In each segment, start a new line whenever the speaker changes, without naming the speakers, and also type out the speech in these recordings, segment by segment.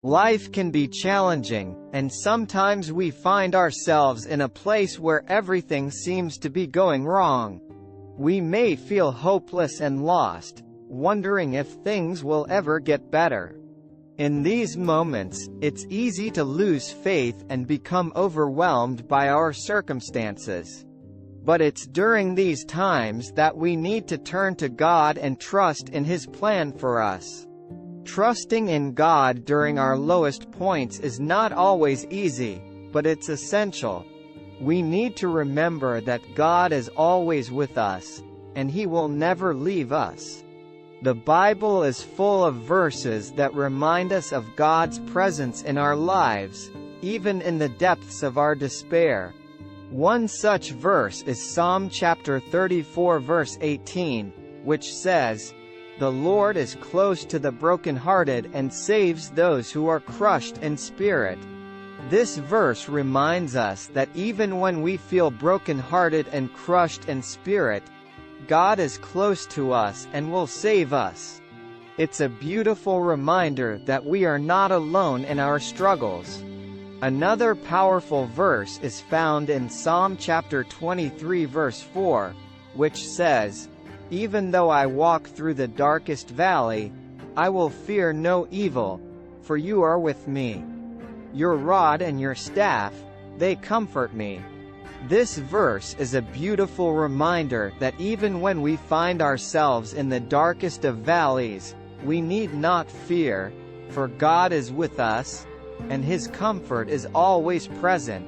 Life can be challenging, and sometimes we find ourselves in a place where everything seems to be going wrong. We may feel hopeless and lost, wondering if things will ever get better. In these moments, it's easy to lose faith and become overwhelmed by our circumstances. But it's during these times that we need to turn to God and trust in His plan for us. Trusting in God during our lowest points is not always easy, but it's essential. We need to remember that God is always with us, and He will never leave us. The Bible is full of verses that remind us of God's presence in our lives, even in the depths of our despair. One such verse is Psalm chapter 34 verse 18, which says, "The Lord is close to the brokenhearted and saves those who are crushed in spirit." This verse reminds us that even when we feel brokenhearted and crushed in spirit, God is close to us and will save us. It's a beautiful reminder that we are not alone in our struggles. Another powerful verse is found in Psalm chapter 23 verse 4, which says, "Even though I walk through the darkest valley, I will fear no evil, for you are with me. Your rod and your staff, they comfort me." This verse is a beautiful reminder that even when we find ourselves in the darkest of valleys, we need not fear, for God is with us, and His comfort is always present.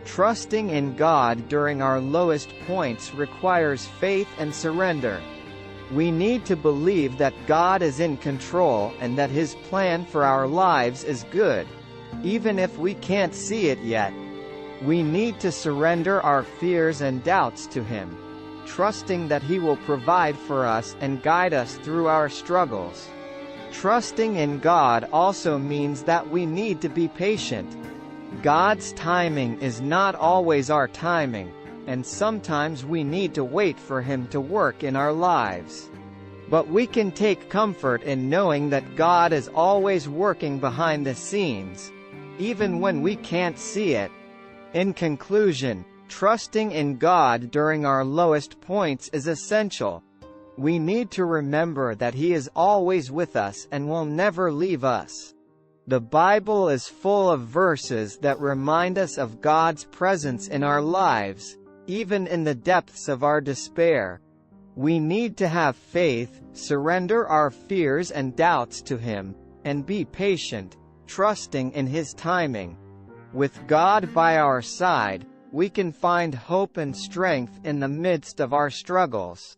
Trusting in God during our lowest points requires faith and surrender. We need to believe that God is in control and that His plan for our lives is good, even if we can't see it yet. We need to surrender our fears and doubts to Him, trusting that He will provide for us and guide us through our struggles. Trusting in God also means that we need to be patient. God's timing is not always our timing, and sometimes we need to wait for Him to work in our lives. But we can take comfort in knowing that God is always working behind the scenes, even when we can't see it. In conclusion, trusting in God during our lowest points is essential. We need to remember that He is always with us and will never leave us. The Bible is full of verses that remind us of God's presence in our lives, even in the depths of our despair. We need to have faith, surrender our fears and doubts to Him, and be patient, trusting in His timing. With God by our side, we can find hope and strength in the midst of our struggles.